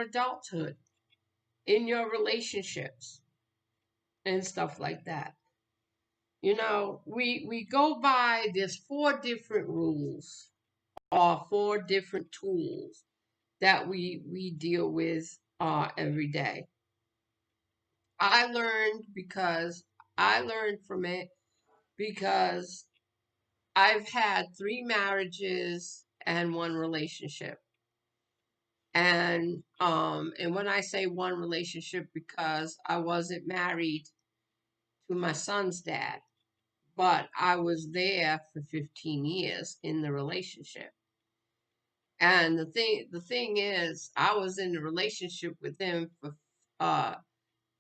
adulthood, in your relationships and stuff like that. You know, we go by there's 4 different rules or 4 different tools that we deal with every day. I learned from it because I've had 3 marriages and 1 relationship. And when I say 1 relationship, because I wasn't married to my son's dad, but I was there for 15 years in the relationship. And the thing is, I was in the relationship with him for uh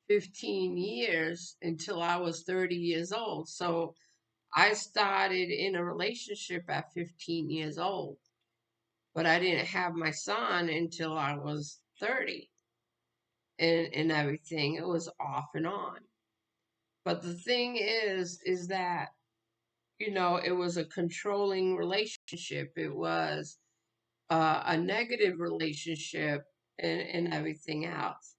15 years until I was 30 years old. So I started in a relationship at 15 years old, but I didn't have my son until I was 30, and everything. It was off and on. But the thing is that, it was a controlling relationship. It was a negative relationship, and everything else.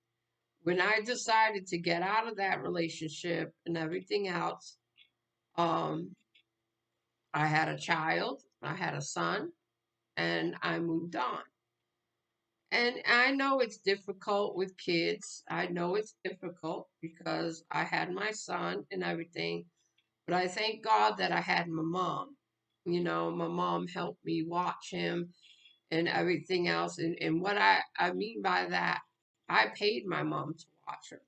When I decided to get out of that relationship and everything else, um, I had a child, I had a son, and I moved on. And I know it's difficult with kids. I know it's difficult because I had my son and everything, but I thank God that I had my mom. My mom helped me watch him and everything else. And what I mean by that, I paid my mom to watch her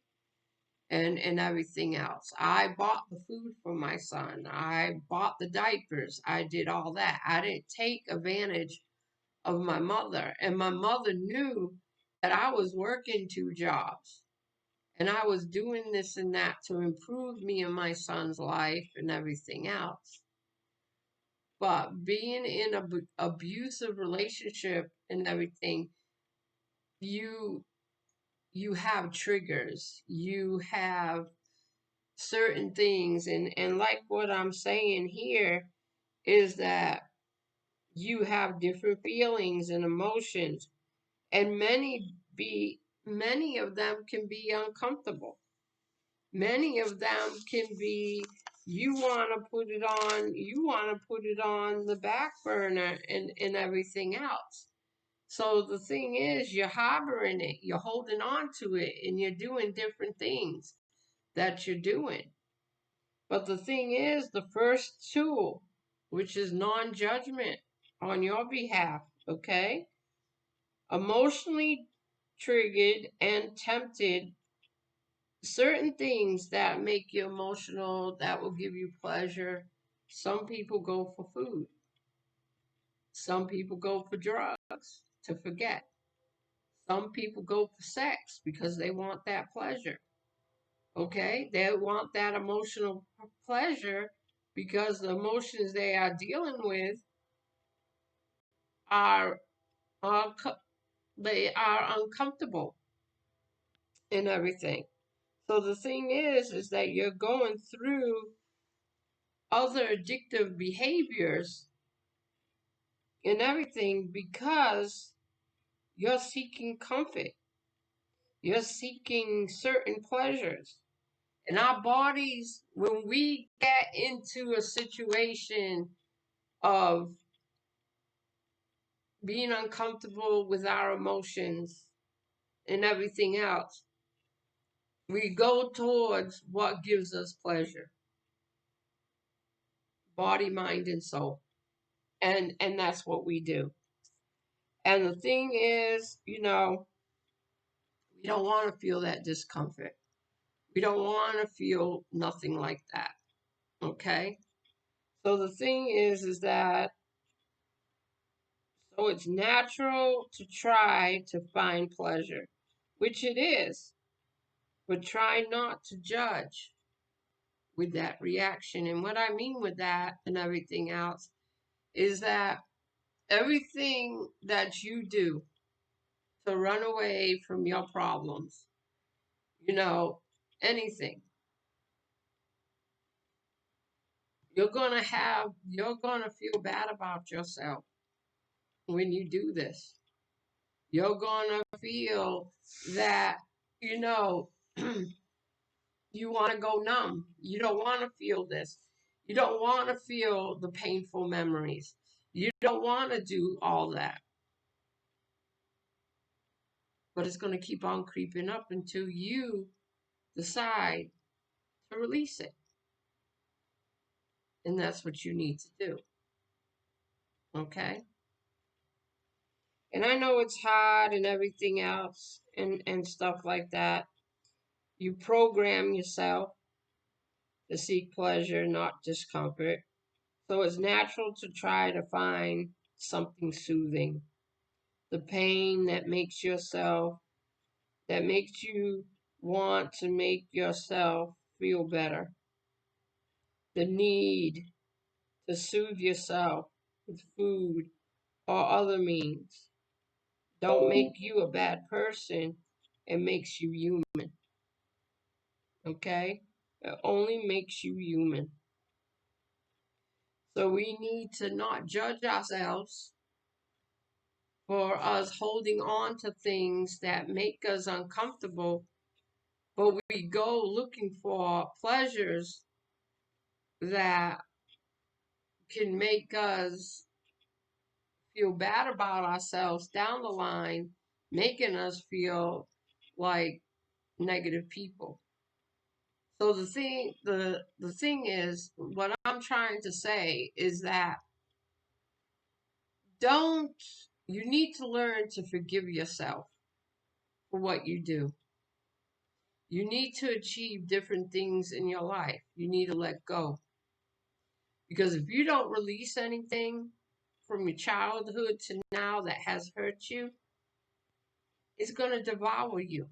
and everything else. I bought the food for my son. I bought the diapers. I did all that. I didn't take advantage of my mother. And my mother knew that I was working 2 jobs and I was doing this and that to improve me and my son's life and everything else. But being in an abusive relationship and everything, you you have triggers. You have certain things, and like what I'm saying here is that you have different feelings and emotions, and many of them can be uncomfortable. Many of them can be, you want to put it on the back burner and everything else. So the thing is, you're harboring it, you're holding on to it, and you're doing different things that you're doing. But the thing is, the first tool, which is non judgment on your behalf, okay? Emotionally triggered and tempted, certain things that make you emotional, that will give you pleasure. Some people go for food, some people go for drugs to forget, some people go for sex because they want that pleasure. Okay, they want that emotional pleasure because the emotions they are dealing with are, are they are uncomfortable and everything. So the thing is that you're going through other addictive behaviors and everything because you're seeking comfort. You're seeking certain pleasures. And our bodies, when we get into a situation of being uncomfortable with our emotions and everything else, we go towards what gives us pleasure, body, mind, and soul. And that's what we do. And the thing is, we don't want to feel that discomfort. We don't want to feel nothing like that. Okay? So the thing is that so it's natural to try to find pleasure, which it is, but try not to judge with that reaction. And what I mean with that and everything else is that everything that you do to run away from your problems, you know, anything, you're going to feel bad about yourself when you do this. You're gonna feel that, you know, you want to go numb. You don't want to feel this. You don't want to feel the painful memories. You don't want to do all that. But it's going to keep on creeping up until you decide to release it. And that's what you need to do. Okay? And I know it's hard and everything else and stuff like that. You program yourself to seek pleasure, not discomfort. So it's natural to try to find something soothing. The pain that makes you want to make yourself feel better. The need to soothe yourself with food or other means don't make you a bad person. It makes you human. Okay? It only makes you human. So we need to not judge ourselves for us holding on to things that make us uncomfortable, but we go looking for pleasures that can make us feel bad about ourselves down the line, making us feel like negative people. So the thing is, what I'm trying to say is that don't you need to learn to forgive yourself for what you do. You need to achieve different things in your life. You need to let go. Because if you don't release anything from your childhood to now that has hurt you, it's going to devour you.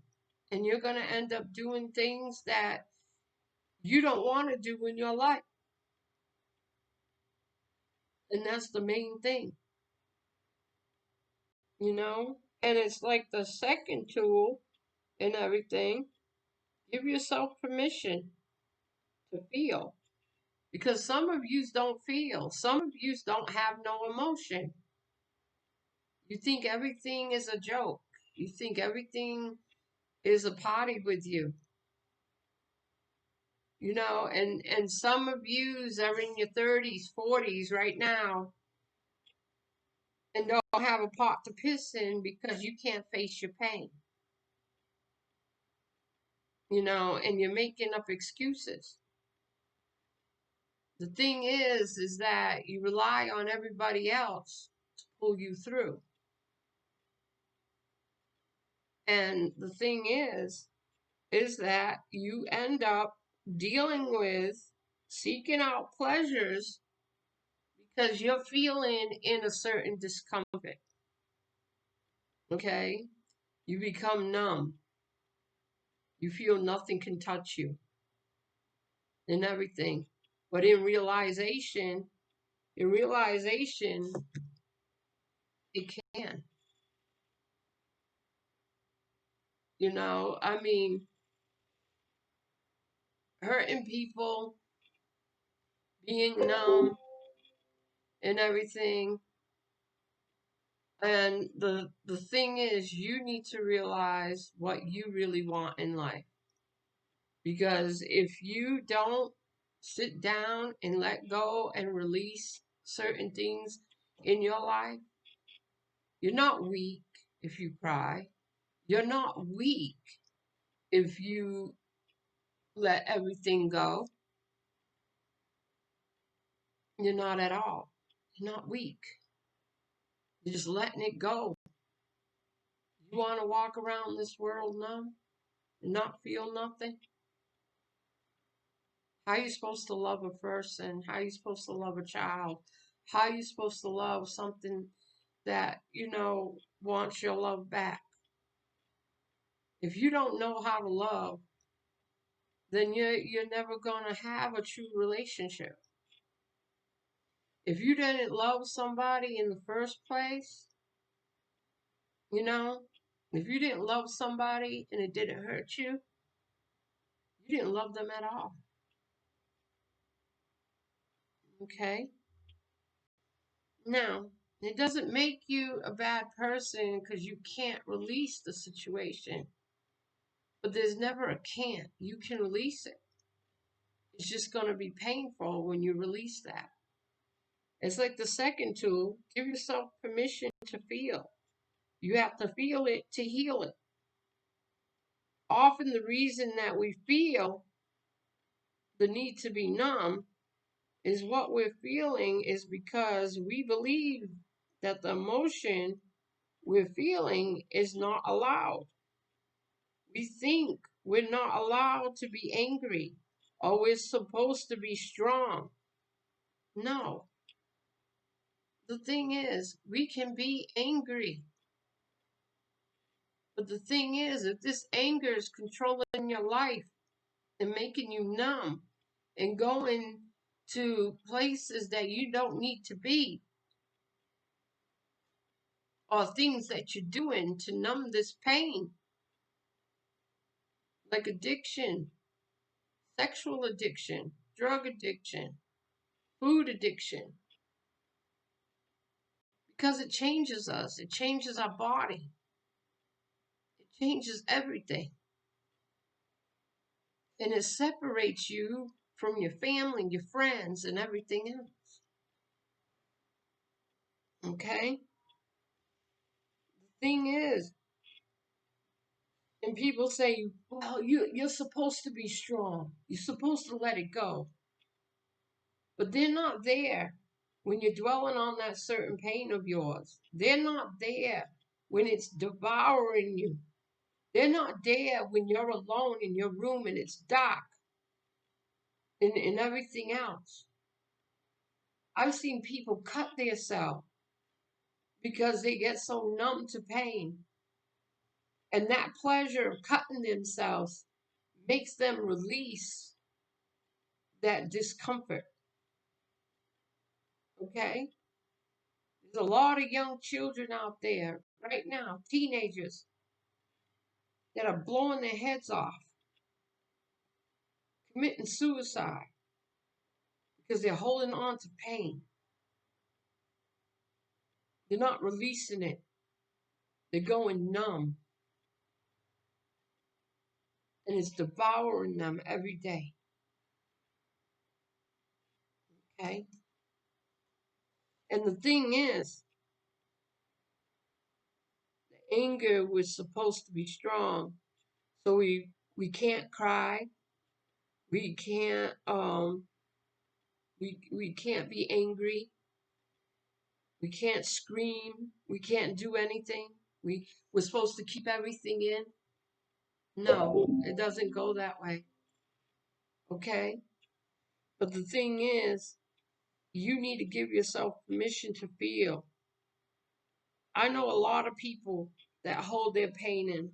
And you're going to end up doing things that you don't want to do in your life. And that's the main thing, you know? And it's like the second tool in everything. Give yourself permission to feel. Because some of you don't feel. Some of you don't have no emotion. You think everything is a joke. You think everything is a party with you. You know, and some of yous are in your 30s, 40s right now and don't have a pot to piss in because you can't face your pain. You know, and you're making up excuses. The thing is that you rely on everybody else to pull you through. And the thing is that you end up dealing with seeking out pleasures because you're feeling in a certain discomfort. Okay? You become numb. You feel nothing can touch you and everything. But in realization, it can. You know, I mean, hurting people, being numb and everything. And the thing is, you need to realize what you really want in life. Because if you don't sit down and let go and release certain things in your life, you're not weak if you cry. You're not weak if you let everything go. You're not at all. You're not weak. You're just letting it go. You want to walk around this world numb and not feel nothing? How are you supposed to love a person? How are you supposed to love a child? How are you supposed to love something that, you know, wants your love back? If you don't know how to love, then you're never going to have a true relationship. If you didn't love somebody in the first place, you know, if you didn't love somebody and it didn't hurt you, you didn't love them at all. Okay? Now, It doesn't make you a bad person because you can't release the situation. But there's never a can't. You can release it. It's just going to be painful when you release that. It's like the second tool, give yourself permission to feel. You have to feel it to heal it. Often the reason that we feel the need to be numb is what we're feeling is because we believe that the emotion we're feeling is not allowed. We think we're not allowed to be angry or we're supposed to be strong. No. The thing is, we can be angry. But the thing is, if this anger is controlling your life and making you numb and going to places that you don't need to be, or things that you're doing to numb this pain, like addiction, sexual addiction, drug addiction, food addiction, because it changes us, it changes our body, it changes everything, and it separates you from your family, your friends, and everything else. Okay? The thing is, and people say, well, you're supposed to be strong. You're supposed to let it go. But they're not there when you're dwelling on that certain pain of yours. They're not there when it's devouring you. They're not there when you're alone in your room and it's dark and everything else. I've seen people cut themselves because they get so numb to pain. And that pleasure of cutting themselves makes them release that discomfort. Okay? There's a lot of young children out there right now, teenagers, that are blowing their heads off, committing suicide because they're holding on to pain. They're not releasing it. They're going numb. And it's devouring them every day. Okay? And the thing is, the anger was supposed to be strong. So we can't cry. We can't we can't be angry. We can't scream. We can't do anything. We're supposed to keep everything in. No, it doesn't go that way. Okay? But the thing is, you need to give yourself permission to feel. I know a lot of people that hold their pain in,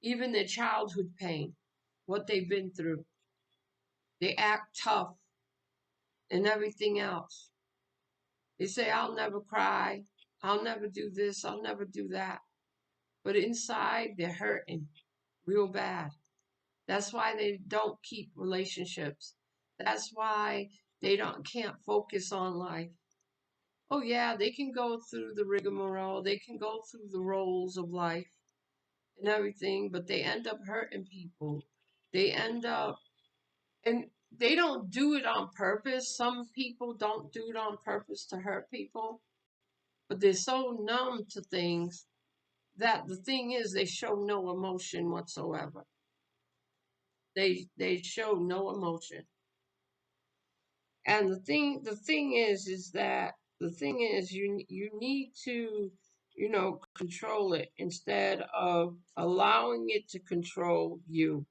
even their childhood pain, what they've been through. They act tough and everything else. They say, I'll never cry. I'll never do this. I'll never do that. But inside, they're hurting real bad. That's why they don't keep relationships. That's why they can't focus on life. Oh yeah, they can go through the rigmarole, they can go through the roles of life and everything, but they end up hurting people. They end up, and they don't do it on purpose. Some people don't do it on purpose to hurt people, but they're so numb to things that the thing is they show no emotion whatsoever. They show no emotion. And the thing is you need to, control it instead of allowing it to control you,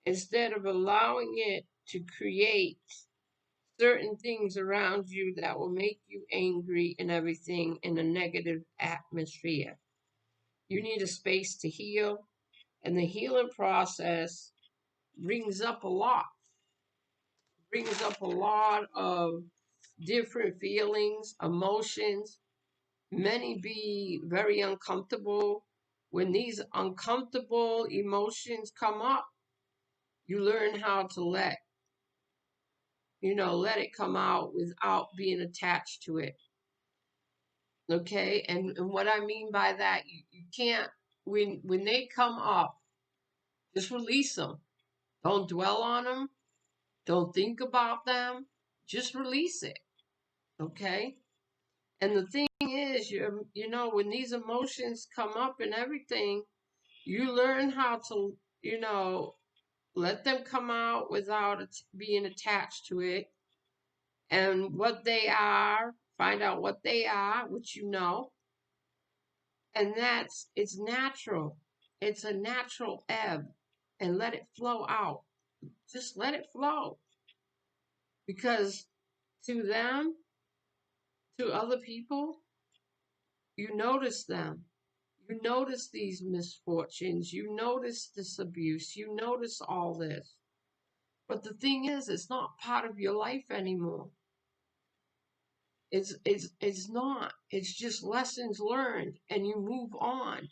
instead of allowing it to create certain things around you that will make you angry and everything in a negative atmosphere. You need a space to heal, and the healing process brings up a lot brings up a lot of different feelings, emotions. Many be very uncomfortable. When these uncomfortable emotions come up, you learn how to let it come out without being attached to it. Okay, and what I mean by that, you can't, when they come up, just release them. Don't dwell on them. Don't think about them. Just release it. Okay. And the thing is, you know, when these emotions come up and everything, you learn how to, you know, let them come out without being attached to it, and what they are, find out what they are, which you know, and it's natural. It's a natural ebb, and let it flow out. Just let it flow, because to them, to other people, you notice them. You notice these misfortunes. You notice this abuse. You notice all this. But the thing is, it's not part of your life anymore. It's not. It's just lessons learned, and you move on.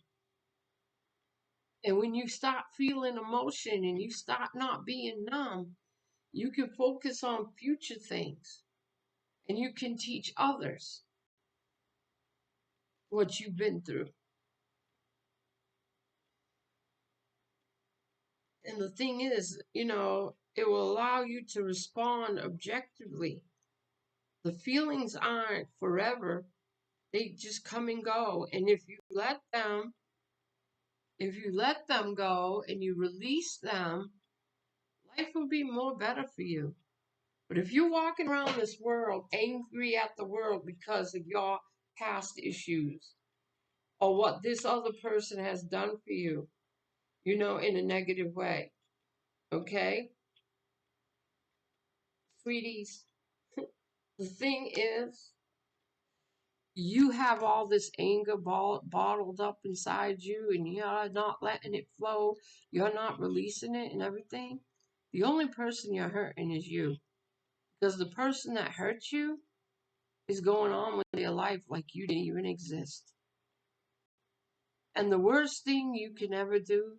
And when you stop feeling emotion and you stop not being numb, you can focus on future things, and you can teach others what you've been through. And the thing is, you know, it will allow you to respond objectively. The feelings aren't forever, they just come and go. And if you let them go and you release them, life will be more better for you. But if you're walking around this world angry at the world because of your past issues or what this other person has done for you, you know, in a negative way, okay? Sweeties, the thing is, you have all this anger bottled up inside you, and you're not letting it flow. You're not releasing it and everything. The only person you're hurting is you. Because the person that hurt you is going on with their life like you didn't even exist. And the worst thing you can ever do,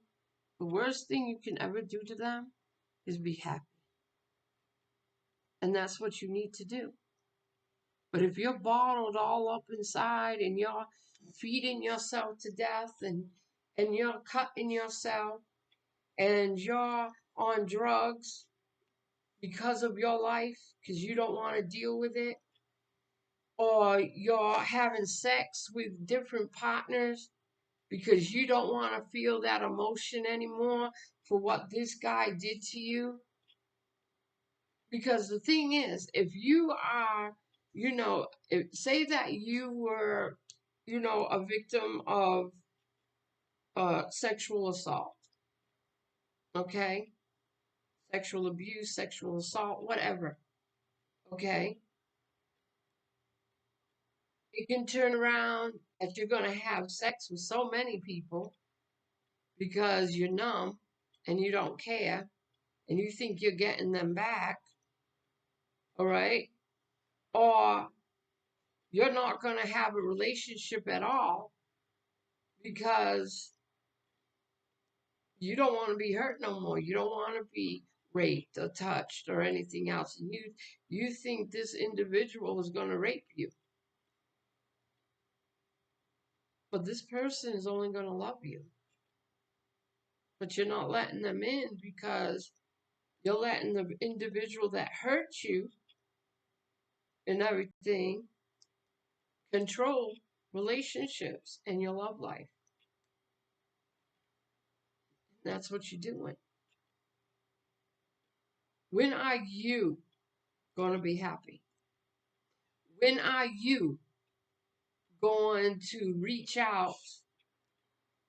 the worst thing you can ever do to them is be happy. And that's what you need to do. But if you're bottled all up inside and you're feeding yourself to death, and you're cutting yourself, and you're on drugs because of your life, because you don't want to deal with it, or you're having sex with different partners because you don't want to feel that emotion anymore for what this guy did to you. Because the thing is, if you are, you know, say that you were, you know, a victim of sexual assault, okay? Sexual abuse, sexual assault, whatever, okay? It can turn around that you're going to have sex with so many people because you're numb and you don't care and you think you're getting them back, all right? Or you're not going to have a relationship at all because you don't want to be hurt no more. You don't want to be raped or touched or anything else. And you think this individual is going to rape you. But this person is only going to love you. But you're not letting them in because you're letting the individual that hurt you and everything control relationships and your love life. That's what you're doing. When are you going to be happy? When are you going to reach out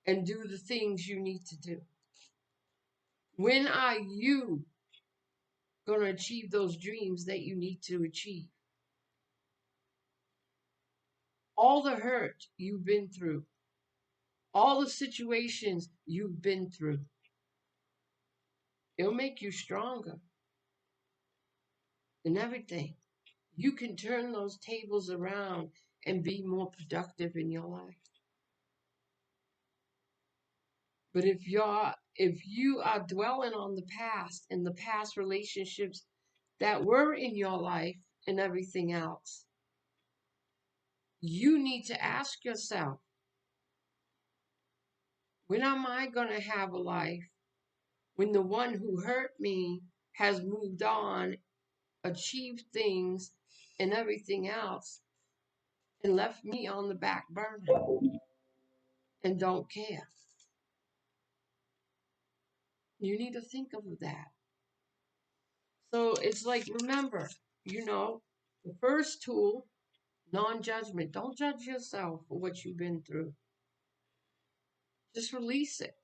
and do the things you need to do? When are you going to achieve those dreams that you need to achieve? All the hurt you've been through, all the situations you've been through, it'll make you stronger in everything. You can turn those tables around and be more productive in your life. But if you are dwelling on the past and the past relationships that were in your life and everything else, You need to ask yourself, when am I going to have a life when the one who hurt me has moved on, achieved things, and everything else, and left me on the back burner and don't care? You need to think of that. So it's like, remember, the first tool, non-judgment. Don't judge yourself for what you've been through. Just release it.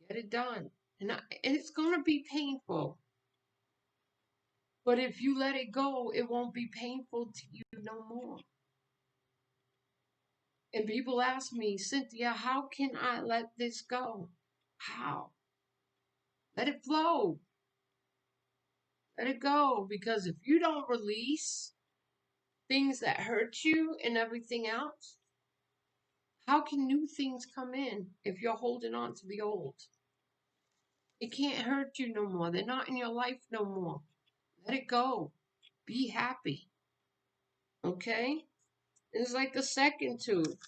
Get it done. And it's going to be painful. But if you let it go, it won't be painful to you no more. And people ask me, Cynthia, how can I let this go? How? Let it flow. Let it go. Because if you don't release things that hurt you and everything else, how can new things come in if you're holding on to the old? It can't hurt you no more. They're not in your life no more. Let it go. Be happy. Okay? It's like the second tool.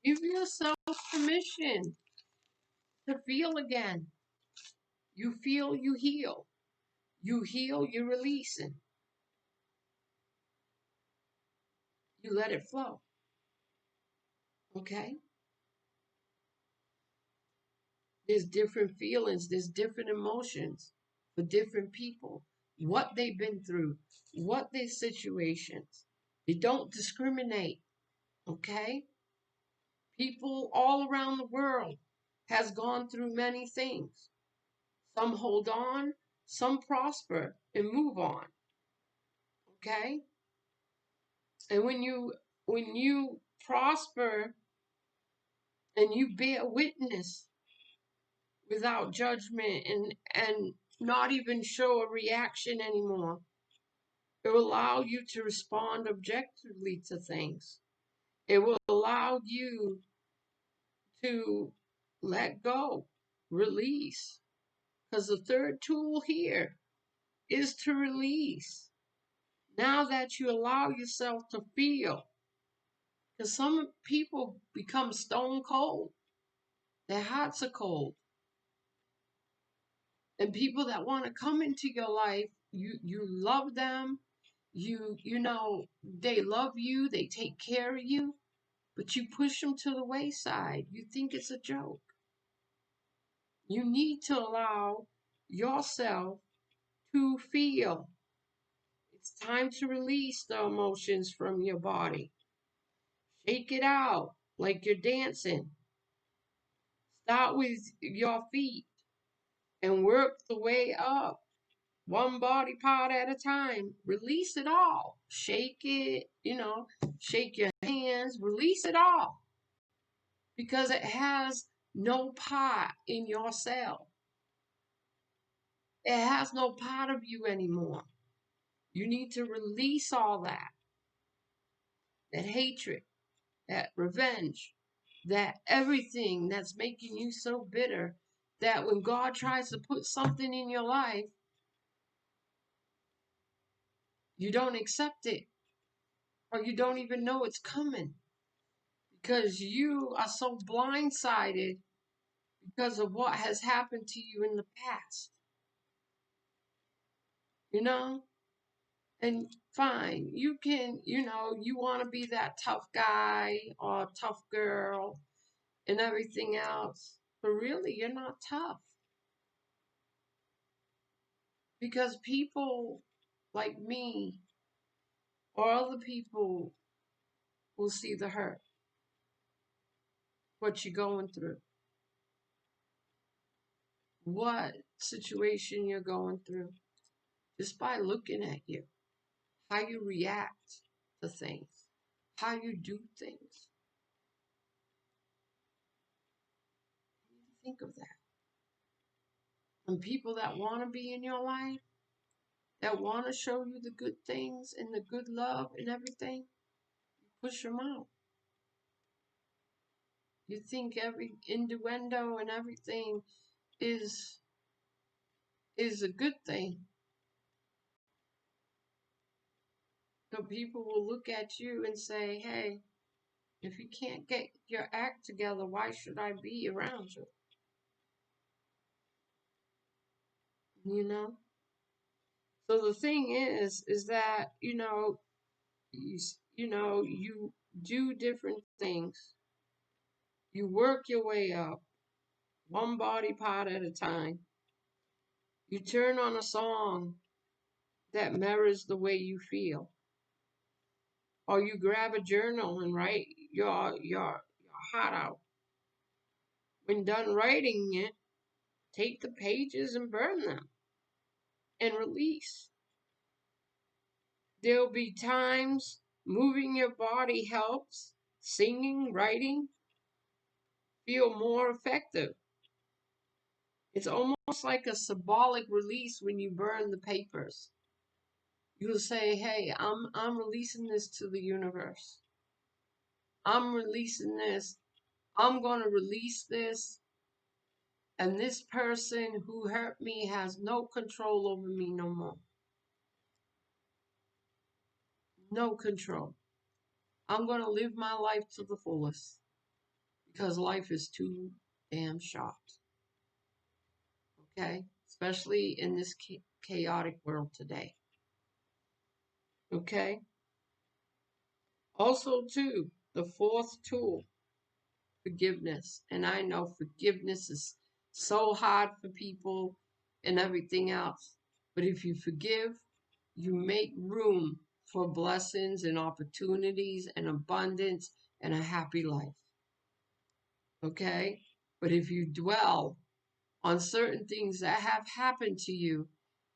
Give yourself permission to feel again. You feel, you heal. You heal, you're releasing. You let it flow. Okay? There's different feelings, there's different emotions for different people. What they've been through, what their situations. They don't discriminate. Okay? People all around the world has gone through many things. Some hold on, some prosper and move on. Okay? And when you prosper and you bear witness without judgment and not even show a reaction anymore, it will allow you to respond objectively to things. It will allow you to let go, release. Because the third tool here is to release. Now that you allow yourself to feel, because some people become stone cold, their hearts are cold. And people that want to come into your life, you love them, they love you, they take care of you, but you push them to the wayside. You think it's a joke. You need to allow yourself to feel. It's time to release the emotions from your body. Shake it out like you're dancing. Start with your feet and work the way up, one body part at a time. Release it all. Shake it, shake your hands, release it all. Because it has no part in yourself. It has no part of you anymore. You need to release all that hatred, that revenge, that everything that's making you so bitter that when God tries to put something in your life, you don't accept it or you don't even know it's coming because you are so blindsided because of what has happened to you in the past. And fine, you can, you want to be that tough guy or tough girl and everything else, but really you're not tough. Because people like me or other people will see the hurt, what you're going through, what situation you're going through, just by looking at you, how you react to things, how you do things. Think of that. And people that want to be in your life, that want to show you the good things and the good love and everything, you push them out. You think every innuendo and everything is a good thing. So people will look at you and say, hey, If you can't get your act together, why should I be around you? You know? So the thing is that, you do different things. You work your way up, one body part at a time. You turn on a song that mirrors the way you feel. Or you grab a journal and write your heart out. When done writing it, take the pages and burn them and release. There'll be times moving your body helps, singing, writing feel more effective. It's almost like a symbolic release when you burn the papers. You'll say, "Hey, I'm releasing this to the universe. I'm releasing this. I'm going to release this, and this person who hurt me has no control over me no more. No control. I'm going to live my life to the fullest because life is too damn short." Okay? Especially in this chaotic world today. Okay? Also, too, the fourth tool, forgiveness. And I know forgiveness is so hard for people and everything else. But if you forgive, you make room for blessings and opportunities and abundance and a happy life. Okay? But if you dwell on certain things that have happened to you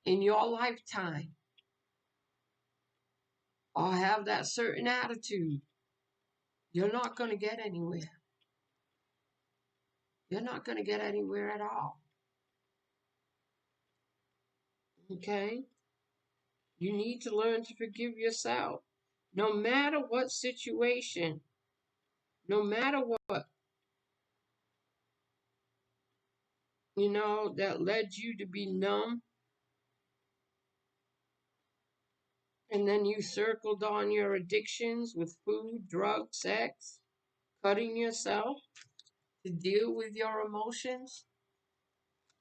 in your lifetime, or have that certain attitude, you're not going to get anywhere. You're not going to get anywhere at all. Okay? You need to learn to forgive yourself. No matter what situation, no matter what, that led you to be numb, and then you circled on your addictions with food, drugs, sex, cutting yourself to deal with your emotions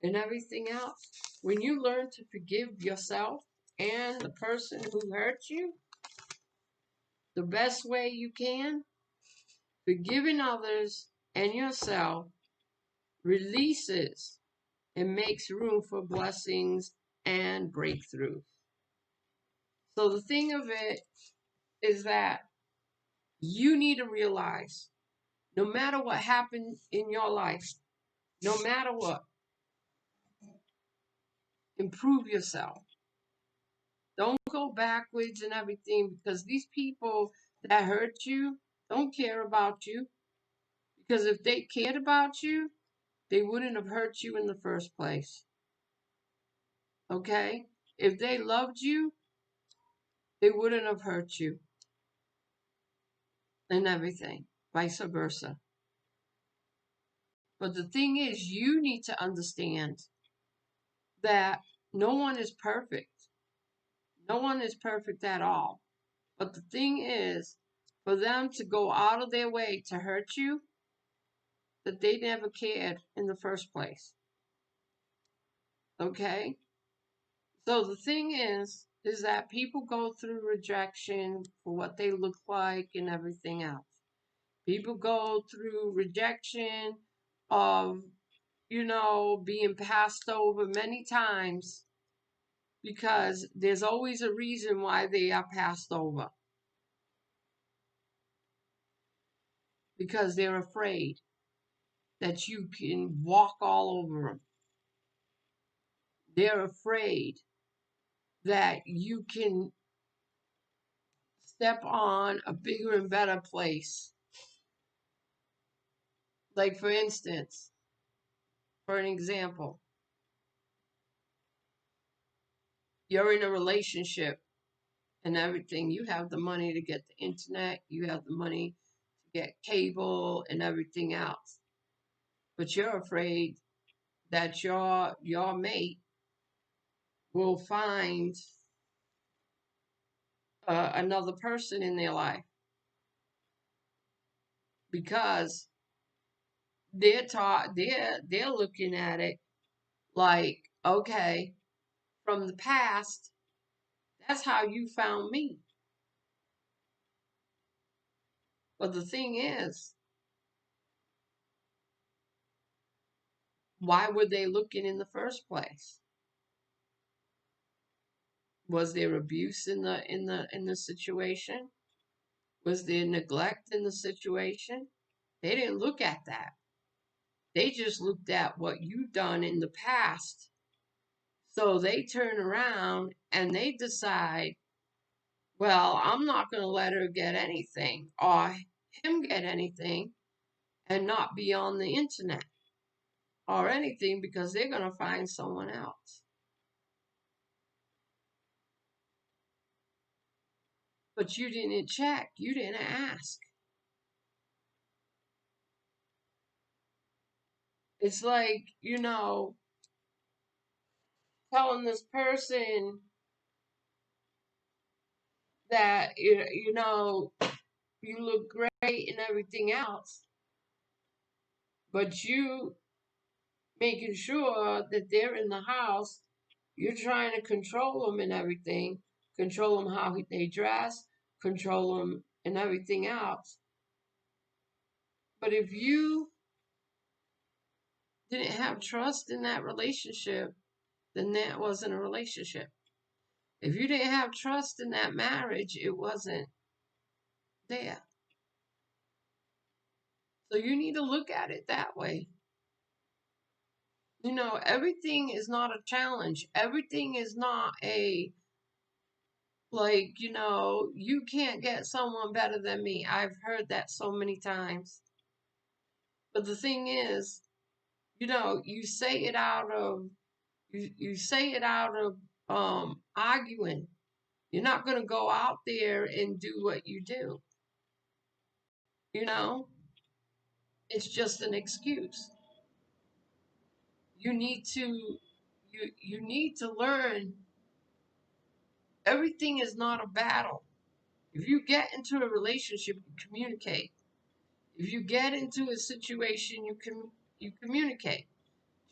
and everything else. When you learn to forgive yourself and the person who hurt you, the best way you can, forgiving others and yourself releases and makes room for blessings and breakthroughs. So the thing of it is that you need to realize no matter what happens in your life, no matter what, improve yourself. Don't go backwards and everything, because these people that hurt you don't care about you. Because if they cared about you, they wouldn't have hurt you in the first place. Okay? If they loved you, they wouldn't have hurt you and everything, vice versa. But the thing is, you need to understand that no one is perfect. No one is perfect at all. But the thing is, for them to go out of their way to hurt you, that they never cared in the first place. Okay? So the thing is that people go through rejection for what they look like and everything else. People go through rejection of, being passed over many times because there's always a reason why they are passed over. Because they're afraid that you can walk all over them. They're afraid that you can step on a bigger and better place. Like, for instance, for an example, you're in a relationship and everything. You have the money to get the internet, you have the money to get cable and everything else. But you're afraid that your mate will find another person in their life. because they're looking at it like, okay, from the past, that's how you found me. But the thing is, why were they looking in the first place? Was there abuse in the situation? Was there neglect in the situation? They didn't look at that. They just looked at what you've done in the past. So they turn around and they decide, well, I'm not going to let her get anything or him get anything and not be on the internet or anything because they're going to find someone else. But you didn't check, you didn't ask. It's like, telling this person that, you look great and everything else, but you making sure that they're in the house, you're trying to control them and everything, control them how they dress, control them and everything else. But if you didn't have trust in that relationship, then that wasn't a relationship. If you didn't have trust in that marriage, it wasn't there. So you need to look at it that way. Everything is not a challenge. Everything is not you can't get someone better than me. I've heard that so many times. But the thing is, you say it out of you say it out of arguing. You're not going to go out there and do what you do. You know, it's just an excuse. You need to you need to learn everything is not a battle. If you get into a relationship, you communicate. If you get into a situation, you communicate.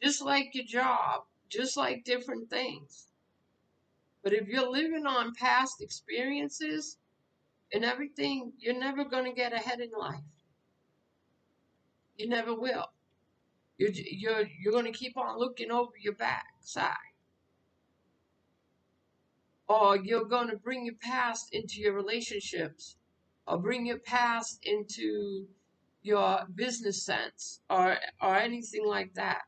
Just like your job, just like different things. But if you're living on past experiences and everything, you're never going to get ahead in life. You never will. You're going to keep on looking over your backside, or you're going to bring your past into your relationships, or bring your past into your business sense, or anything like that.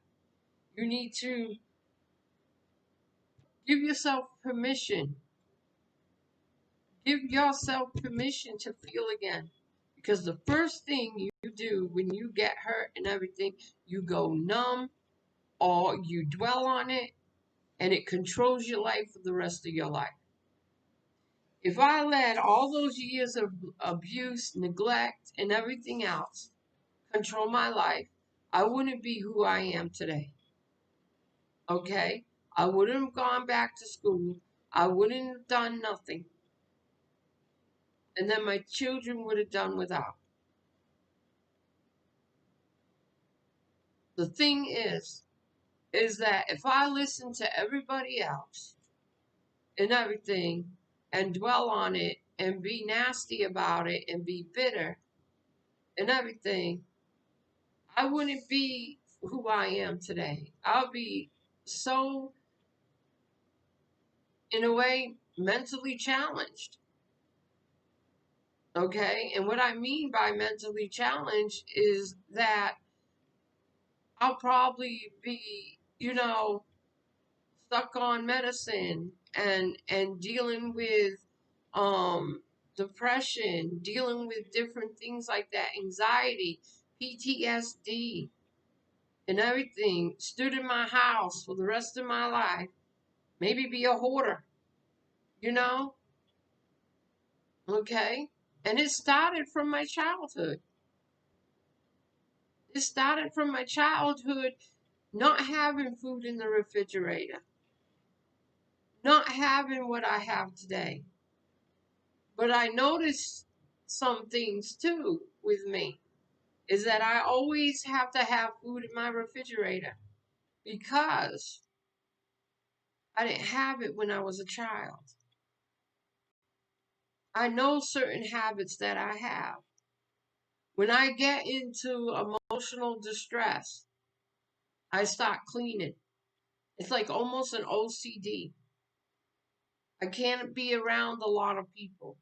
You need to give yourself permission. Give yourself permission to feel again. Because the first thing you do when you get hurt and everything, you go numb or you dwell on it and it controls your life for the rest of your life. If I let all those years of abuse, neglect, and everything else control my life, I wouldn't be who I am today. Okay? I wouldn't have gone back to school. I wouldn't have done nothing. And then my children would have done without. The thing is that if I listen to everybody else and everything and dwell on it and be nasty about it and be bitter and everything, I wouldn't be who I am today. I'll be so, in a way, mentally challenged. Okay? And what I mean by mentally challenged is that I'll probably be, stuck on medicine and dealing with depression, dealing with different things like that, anxiety, PTSD, and everything. Stood in my house for the rest of my life. Maybe be a hoarder, you know? Okay? And it started from my childhood. It started from my childhood not having food in the refrigerator, not having what I have today. But I noticed some things too with me. is that I always have to have food in my refrigerator because I didn't have it when I was a child. I know certain habits that I have. When I get into emotional distress, I start cleaning. It's like almost an OCD. I can't be around a lot of people,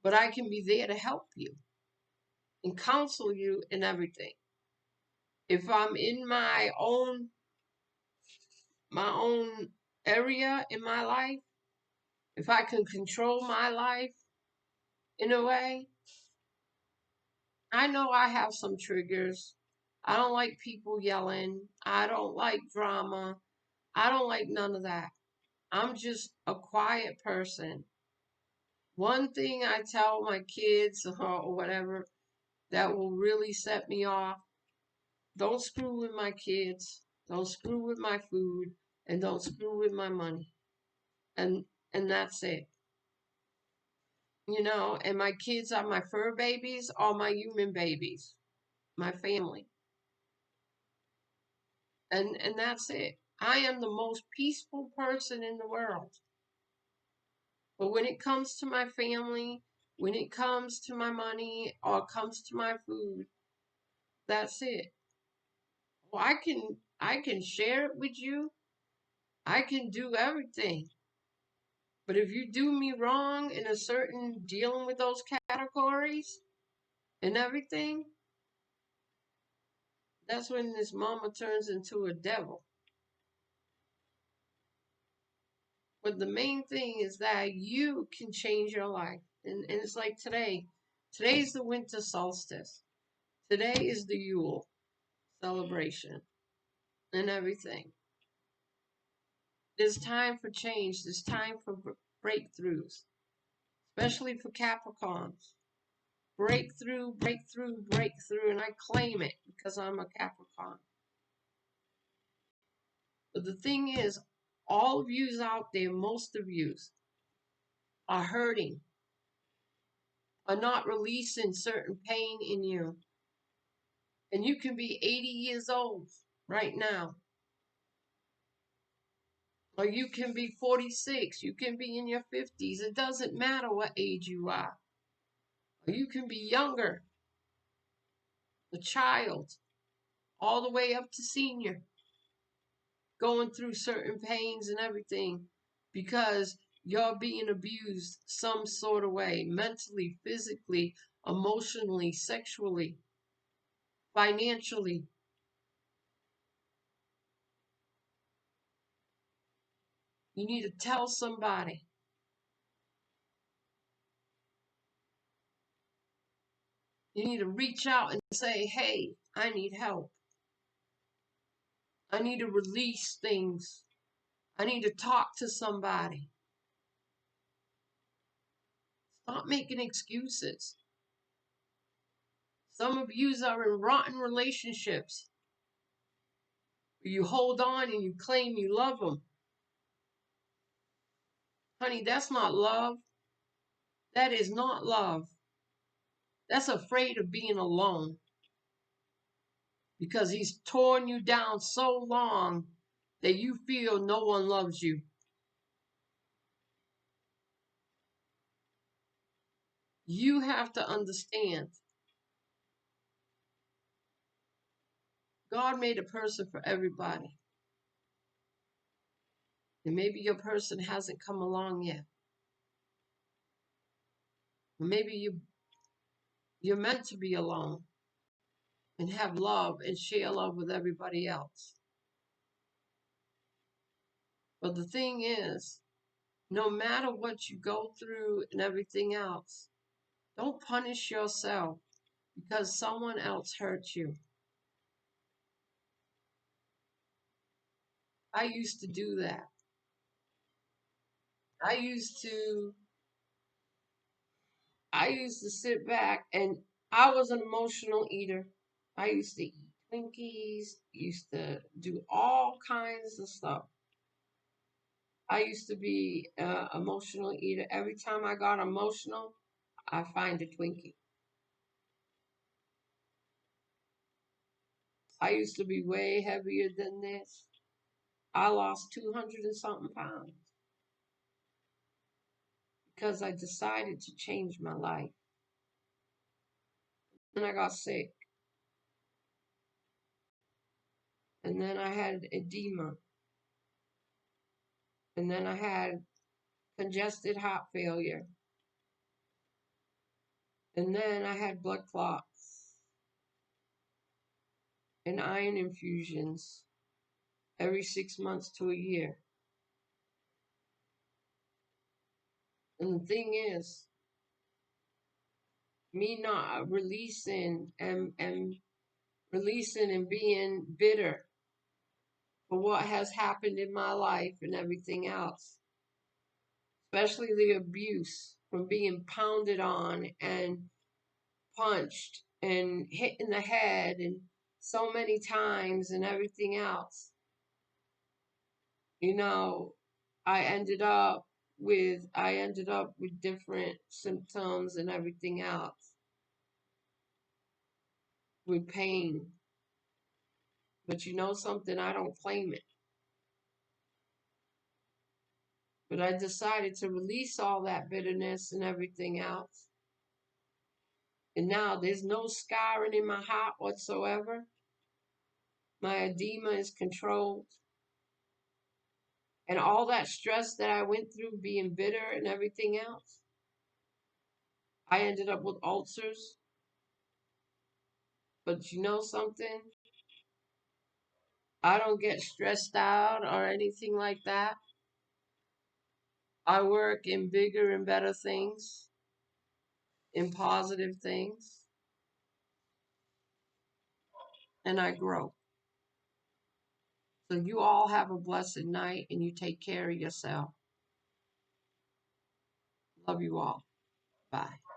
but I can be there to help you and counsel you and everything. If I'm in my own area in my life, if I can control my life in a way, I know I have some triggers. I don't like people yelling. I don't like drama. I don't like none of that. I'm just a quiet person. One thing I tell my kids or whatever that will really set me off, don't screw with my kids, don't screw with my food, and don't screw with my money. And and that's it. And my kids are my fur babies or my human babies, my family. And that's it. I am the most peaceful person in the world. But when it comes to my family, when it comes to my money or comes to my food, that's it. Well, I can share it with you. I can do everything. But if you do me wrong in a certain dealing with those categories and everything, that's when this mama turns into a devil. But the main thing is that you can change your life. And it's like today. Today's the winter solstice. Today is the Yule celebration and everything. There's time for change. There's time for breakthroughs, especially for Capricorns. Breakthrough, breakthrough, breakthrough. And I claim it because I'm a Capricorn. But the thing is, all of yous out there, most of yous, are hurting, are not releasing certain pain in you. And you can be 80 years old right now. Or you can be 46. You can be in your 50s. It doesn't matter what age you are. Or you can be younger, a child, all the way up to senior, going through certain pains and everything because you're being abused some sort of way, mentally, physically, emotionally, sexually, financially. You need to tell somebody. You need to reach out and say, hey, I need help. I need to release things. I need to talk to somebody. Stop making excuses. Some of you are in rotten relationships. You hold on and you claim you love them. Honey, that's not love. That is not love. That's afraid of being alone because he's torn you down so long that you feel no one loves you. You have to understand God made a person for everybody. And maybe your person hasn't come along yet. Or maybe you're meant to be alone and have love and share love with everybody else. But the thing is, no matter what you go through and everything else, don't punish yourself because someone else hurt you. I used to do that. I used to I used to sit back and I was an emotional eater. I used to eat Twinkies, used to do all kinds of stuff. I used to be an emotional eater. Every time I got emotional, I find a Twinkie. I used to be way heavier than this. I lost 200 and something pounds because I decided to change my life. And I got sick. And then I had edema. And then I had congested heart failure. And then I had blood clots and iron infusions every 6 months to a year. And the thing is, me not releasing and being bitter for what has happened in my life and everything else, especially the abuse from being pounded on and punched and hit in the head and so many times and everything else. You know, I ended up with different symptoms and everything else, with pain. But you know something, I don't claim it. But I decided to release all that bitterness and everything else. And now there's no scarring in my heart whatsoever. My edema is controlled. And all that stress that I went through being bitter and everything else, I ended up with ulcers. But you know something? I don't get stressed out or anything like that. I work in bigger and better things, in positive things, and I grow. So you all have a blessed night and you take care of yourself. Love you all. Bye.